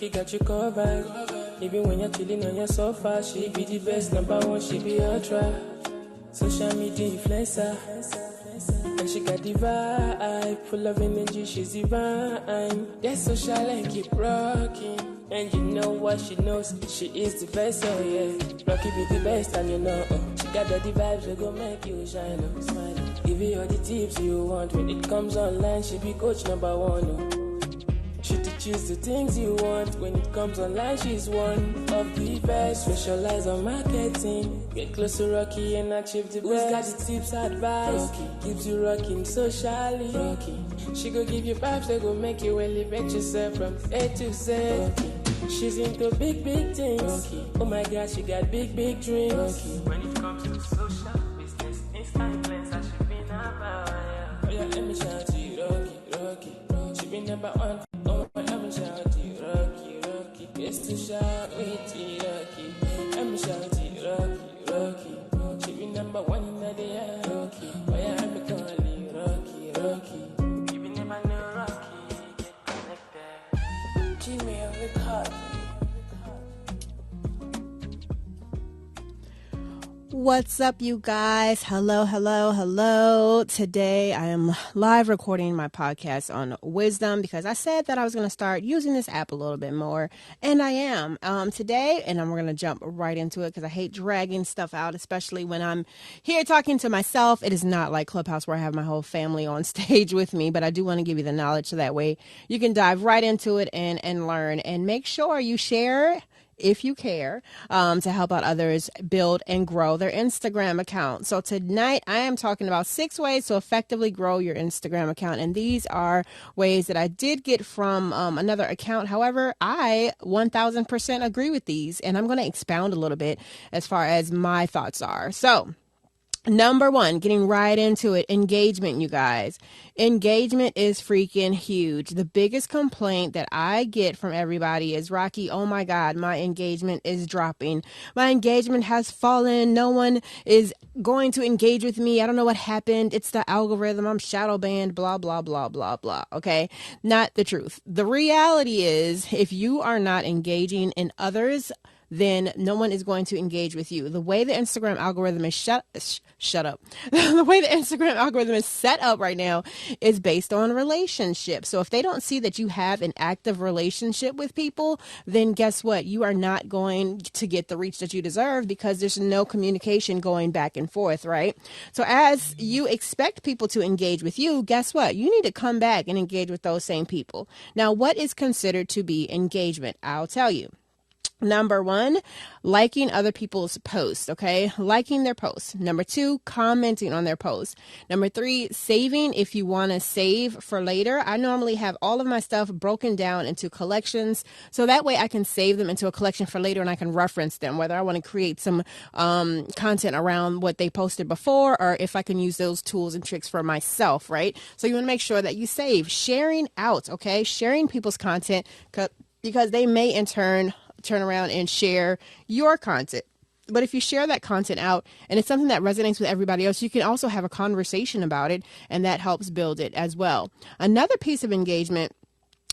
Rocky got you covered. Even when you're chilling on your sofa, she be the best, number one, she be ultra. Social media influencer. And she got the vibe, full of energy, she's divine. Get social and keep rocking. And you know what she knows, she is the best, oh yeah. Rocky be the best and you know, oh. She got the vibes that go make you shine, oh. Smile, give you all the tips you want. When it comes online, she be coach number one, oh. She teaches the things you want. When it comes online, she's one of the best. Specialize on marketing. Get close to Rocky and achieve the best. Who's got the tips, advice? Rocky keeps you rocking socially. Rocky, she go give you vibes that go make you elevate yourself from A to Z. Rocky, she's into big, big things. Rocky, oh my God, she got big, big dreams. Rocky, when it comes to social business, Insta influencer, she be number one. Oh yeah, let me shout to you, Rocky, Rocky. She be number one. Oh, let me shout to you, Rocky, Rocky. Gets to shout with you, Rocky. Let me shout to you, Rocky, Rocky. She be number one in the air, Rocky. Oh yeah, I'm calling you, Rocky, Rocky. You be never know, Rocky. Get connected. Gmail record. What's up, you guys? Hello, hello, hello. Today I am live recording my podcast on Wisdom because I said that I was going to start using this app a little bit more, and I am today, and we're going to jump right into it because I hate dragging stuff out, especially when I'm here talking to myself. It is not like Clubhouse where I have my whole family on stage with me, but I do want to give you the knowledge so that way you can dive right into it and learn, and make sure you share if you care, to help out others build and grow their Instagram account. So tonight I am talking about 6 ways to effectively grow your Instagram account. And these are ways that I did get from another account. However, I 1000% agree with these, and I'm going to expound a little bit as far as my thoughts are. So number 1, getting right into it, engagement, you guys. Engagement is freaking huge. The biggest complaint that I get from everybody is, Rocky, oh my God, my engagement is dropping. My engagement has fallen. No one is going to engage with me. I don't know what happened. It's the algorithm. I'm shadow banned, blah, blah, blah, blah, blah. Okay. Not the truth. The reality is, if you are not engaging in others, then no one is going to engage with you. The way the Instagram algorithm is shut up. The way the Instagram algorithm is set up right now is based on relationships. So if they don't see that you have an active relationship with people, then guess what? You are not going to get the reach that you deserve because there's no communication going back and forth, right? So as you expect people to engage with you, guess what? You need to come back and engage with those same people. Now, what is considered to be engagement? I'll tell you. Number 1, liking other people's posts, okay? Liking their posts. Number 2, commenting on their posts. Number 3, saving if you want to save for later. I normally have all of my stuff broken down into collections, so that way I can save them into a collection for later and I can reference them, whether I want to create some content around what they posted before or if I can use those tools and tricks for myself, right? So you want to make sure that you save. Sharing out, okay? Sharing people's content because they may in turn around and share your content. But if you share that content out and it's something that resonates with everybody else, you can also have a conversation about it, and that helps build it as well. Another piece of engagement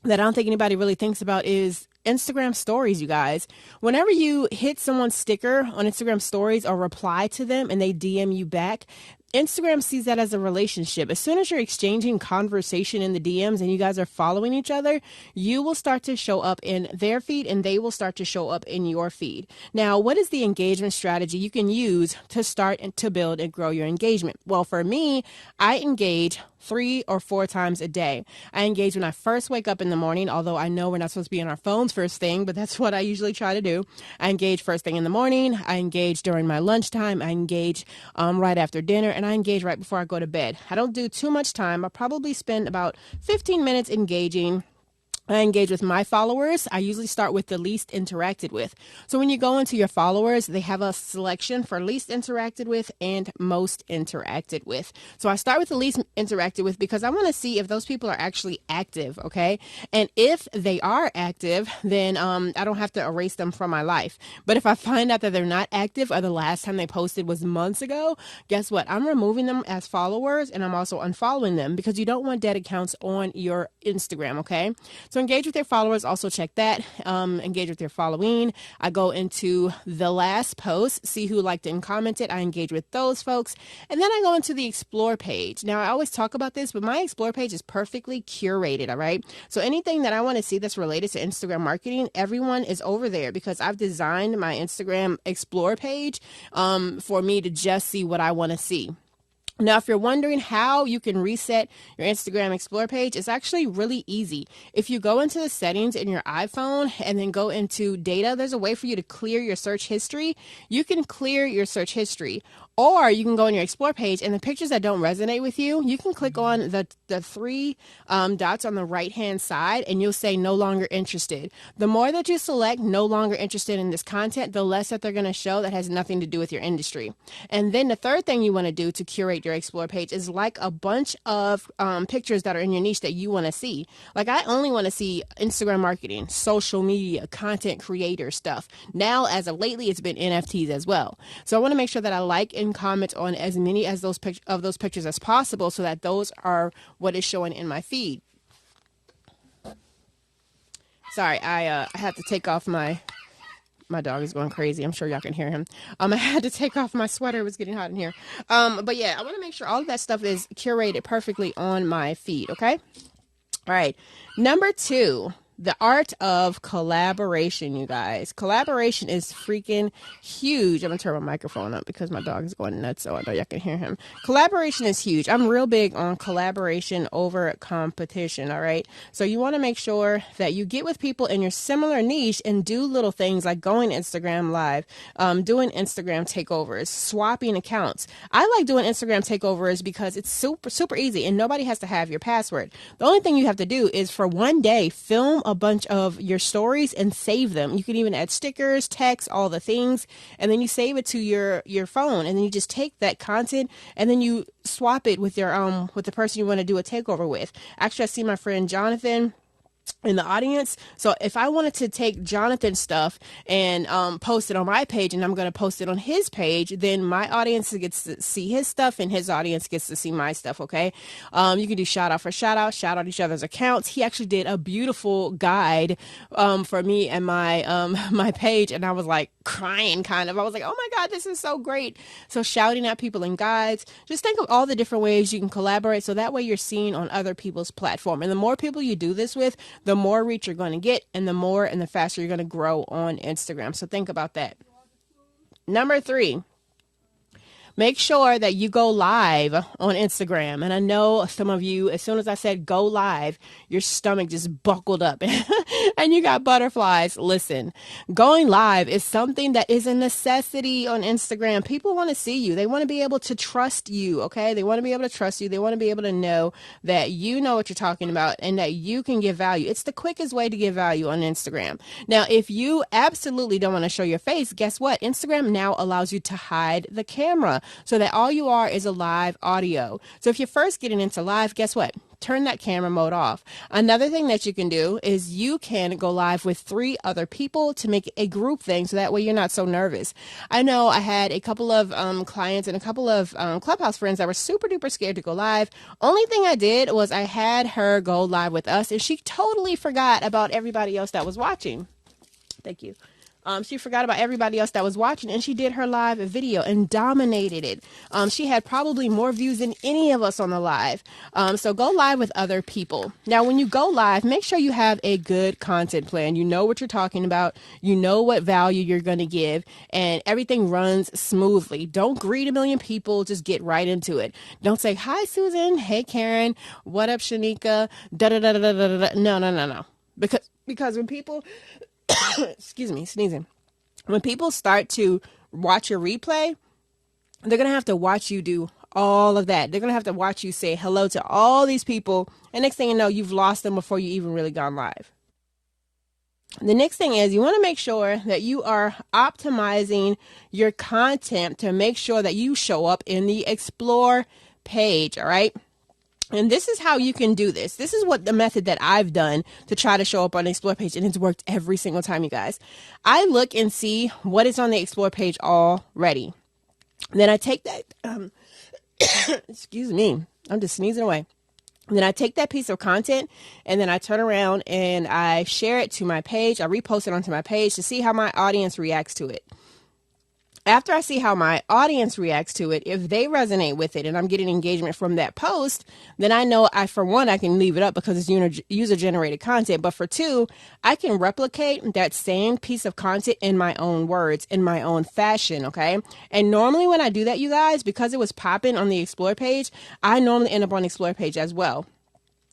that I don't think anybody really thinks about is Instagram stories, you guys. Whenever you hit someone's sticker on Instagram stories or reply to them and they DM you back, Instagram sees that as a relationship. As soon as you're exchanging conversation in the DMs and you guys are following each other, you will start to show up in their feed and they will start to show up in your feed. Now, what is the engagement strategy you can use to start and to build and grow your engagement? Well, for me, I engage 3 or 4 times a day. I engage when I first wake up in the morning, although I know we're not supposed to be on our phones first thing, but that's what I usually try to do. I engage first thing in the morning. I engage during my lunchtime. I engage right after dinner, and I engage right before I go to bed. I don't do too much time. I probably spend about 15 minutes engaging I engage with my followers. I usually start with the least interacted with. So when you go into your followers, they have a selection for least interacted with and most interacted with. So I start with the least interacted with because I want to see if those people are actually active, okay? And if they are active, then I don't have to erase them from my life. But if I find out that they're not active or the last time they posted was months ago, guess what? I'm removing them as followers and I'm also unfollowing them because you don't want dead accounts on your Instagram, okay? So engage with your followers. Also check that. Engage with your following. I go into the last post, see who liked and commented. I engage with those folks. And then I go into the explore page. Now, I always talk about this, but my explore page is perfectly curated, all right? So anything that I want to see that's related to Instagram marketing, everyone is over there because I've designed my Instagram explore page for me to just see what I want to see. Now, if you're wondering how you can reset your Instagram Explore page, it's actually really easy. If you go into the settings in your iPhone and then go into data, there's a way for you to clear your search history. You can clear your search history. Or you can go on your Explore page and the pictures that don't resonate with you, you can click on the three dots on the right-hand side and you'll say no longer interested. The more that you select no longer interested in this content, the less that they're going to show that has nothing to do with your industry. And then the third thing you want to do to curate your Explore page is like a bunch of pictures that are in your niche that you want to see. Like I only want to see Instagram marketing, social media, content creator stuff. Now, as of lately, it's been NFTs as well. So I want to make sure that I like and comment on as many as those pictures as possible so that those are what is showing in my feed. Sorry, I had to take off my dog is going crazy. I'm sure y'all can hear him. I had to take off my sweater. It was getting hot in here. But yeah, I want to make sure all of that stuff is curated perfectly on my feed, okay? All right. Number 2. The art of collaboration, you guys. Collaboration is freaking huge. I'm going to turn my microphone up because my dog is going nuts, so I know y'all can hear him. Collaboration is huge. I'm real big on collaboration over competition, all right? So you want to make sure that you get with people in your similar niche and do little things like going Instagram live, doing Instagram takeovers, swapping accounts. I like doing Instagram takeovers because it's super, super easy and nobody has to have your password. The only thing you have to do is for one day, film a bunch of your stories and save them. You can even add stickers, text, all the things, and then you save it to your phone, and then you just take that content and then you swap it with your with the person you want to do a takeover with. Actually, I see my friend Jonathan in the audience. So if I wanted to take Jonathan's stuff and post it on my page and I'm going to post it on his page, then my audience gets to see his stuff and his audience gets to see my stuff, okay? You can do shout out for shout out each other's accounts. He actually did a beautiful guide for me and my my page, and I was like crying kind of. I was like, oh my God, this is so great. So shouting at people in guides, just think of all the different ways you can collaborate so that way you're seen on other people's platform. And the more people you do this with, the more reach you're going to get and the more and the faster you're going to grow on Instagram. So think about that. Number 3. Make sure that you go live on Instagram. And I know some of you, as soon as I said go live, your stomach just buckled up and you got butterflies. Listen, going live is something that is a necessity on Instagram. People want to see you. They want to be able to trust you, okay? They want to be able to trust you. They want to be able to know that you know what you're talking about and that you can give value. It's the quickest way to give value on Instagram. Now, if you absolutely don't want to show your face, guess what? Instagram now allows you to hide the camera, so that all you are is a live audio. So if you're first getting into live, guess what? Turn that camera mode off. Another thing that you can do is you can go live with 3 other people to make a group thing, so that way you're not so nervous. I know I had a couple of clients and a couple of Clubhouse friends that were super duper scared to go live. Only thing I did was I had her go live with us, and she totally forgot about everybody else that was watching. Thank you. She forgot about everybody else that was watching, and she did her live video and dominated it. She had probably more views than any of us on the live. So go live with other people. Now, when you go live, make sure you have a good content plan. You know what you're talking about. You know what value you're going to give, and everything runs smoothly. Don't greet a million people. Just get right into it. Don't say, hi, Susan. Hey, Karen. What up, Shanika? Da-da-da-da-da-da-da. No. Because when people... excuse me, sneezing. When people start to watch your replay, they're going to have to watch you do all of that. They're going to have to watch you say hello to all these people. And next thing you know, you've lost them before you even really gone live. The next thing is you want to make sure that you are optimizing your content to make sure that you show up in the Explore page. All right. And this is how you can do this. This is what the method that I've done to try to show up on the Explore page. And it's worked every single time, you guys. I look and see what is on the Explore page already. Then I take that, excuse me, I'm just sneezing away. Then I take that piece of content and then I turn around and I share it to my page. I repost it onto my page to see how my audience reacts to it. After I see how my audience reacts to it, if they resonate with it and I'm getting engagement from that post, then I know for one, I can leave it up because it's user generated content. But for two, I can replicate that same piece of content in my own words, in my own fashion. Okay. And normally when I do that, you guys, because it was popping on the Explore page, I normally end up on the Explore page as well.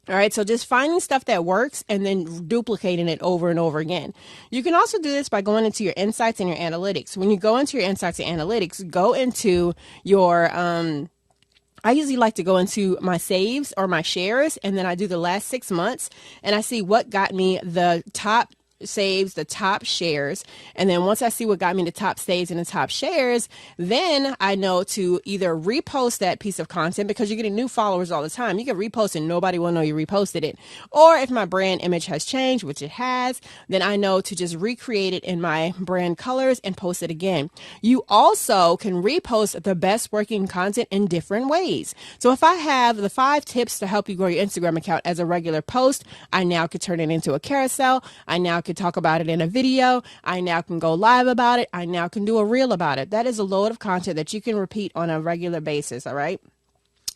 All right, so just finding stuff that works and then duplicating it over and over again. You can also do this by going into your insights and your analytics. When you go into your insights and analytics, go into your, I usually like to go into my saves or my shares, and then I do the last 6 months and I see what got me the top saves, the top shares. And then once I see what got me the top saves and the top shares, then I know to either repost that piece of content because you're getting new followers all the time. You can repost and nobody will know you reposted it. Or if my brand image has changed, which it has, then I know to just recreate it in my brand colors and post it again. You also can repost the best working content in different ways. So if I have the 5 tips to help you grow your Instagram account as a regular post, I now could turn it into a carousel. I now could talk about it in a video. I now can go live about it. I now can do a reel about it. That is a load of content that you can repeat on a regular basis. All right.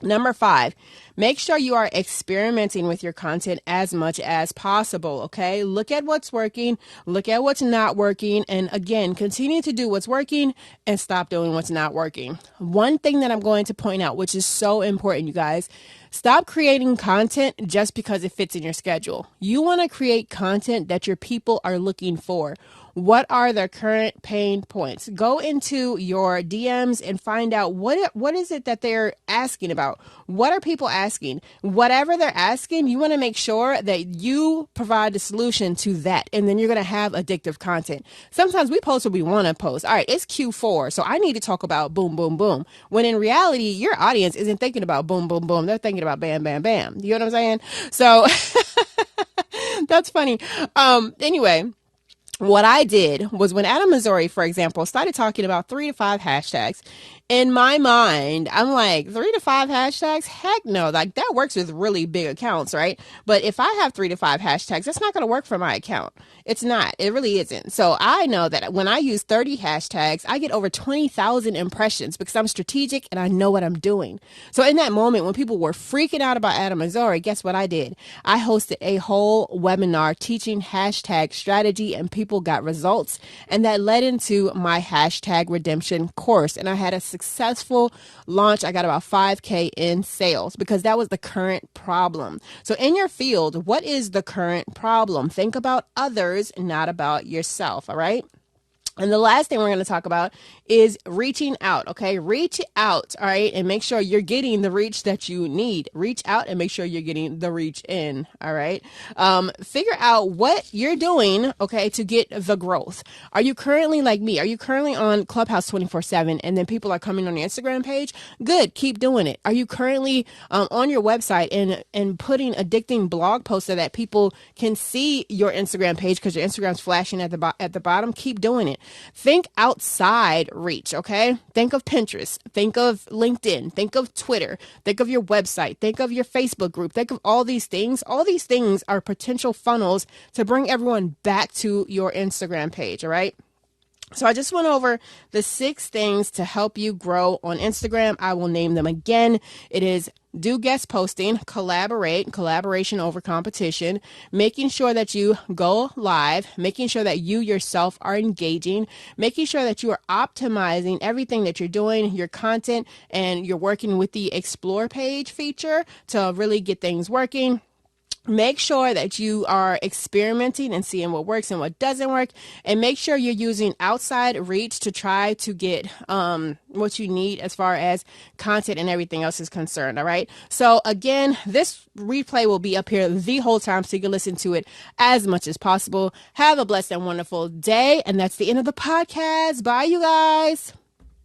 Number 5, make sure you are experimenting with your content as much as possible. Okay. Look at what's working, look at what's not working. And again, continue to do what's working and stop doing what's not working. One thing that I'm going to point out, which is so important, you guys, stop creating content just because it fits in your schedule. You want to create content that your people are looking for. What are their current pain points? Go into your DMs and find out what is it that they're asking about? What are people asking? Whatever they're asking, you want to make sure that you provide the solution to that. And then you're going to have addictive content. Sometimes we post what we want to post. All right, it's Q4, so I need to talk about boom, boom, boom. When in reality, your audience isn't thinking about boom, boom, boom. They're thinking about bam, bam, bam. You know what I'm saying? So that's funny. Anyway. What I did was when Adam Missouri, for example, started talking about 3 to 5 hashtags, in my mind, I'm like, 3 to 5 hashtags? Heck no. Like that works with really big accounts, right? But if I have 3 to 5 hashtags, that's not going to work for my account. It's not. It really isn't. So I know that when I use 30 hashtags, I get over 20,000 impressions because I'm strategic and I know what I'm doing. So in that moment, when people were freaking out about Adam Missouri, guess what I did? I hosted a whole webinar teaching hashtag strategy and people got results. And that led into my hashtag redemption course. And I had a successful launch. I got about 5K in sales because that was the current problem. So in your field, what is the current problem? Think about others, not about yourself. All right. And the last thing we're going to talk about is reaching out. Okay. Reach out. All right. And make sure you're getting the reach that you need. Reach out and make sure you're getting the reach in. All right. Figure out what you're doing. Okay. To get the growth. Are you currently like me? Are you currently on Clubhouse 24/7 and then people are coming on your Instagram page? Good. Keep doing it. Are you currently on your website and putting addicting blog posts so that people can see your Instagram page because your Instagram's flashing at the bottom? Keep doing it. Think outside reach, okay? Think of Pinterest, think of LinkedIn, think of Twitter, think of your website, think of your Facebook group, think of all these things. All these things are potential funnels to bring everyone back to your Instagram page, all right? So I just went over the 6 things to help you grow on Instagram. I will name them again. It is do guest posting, collaboration over competition, making sure that you go live, making sure that you yourself are engaging, making sure that you are optimizing everything that you're doing, your content, and you're working with the Explore page feature to really get things working. Make sure that you are experimenting and seeing what works and what doesn't work, and make sure you're using outside reach to try to get what you need as far as content and everything else is concerned. All right. So again, this replay will be up here the whole time, so you can listen to it as much as possible. Have a blessed and wonderful day. And that's the end of the podcast. Bye, you guys.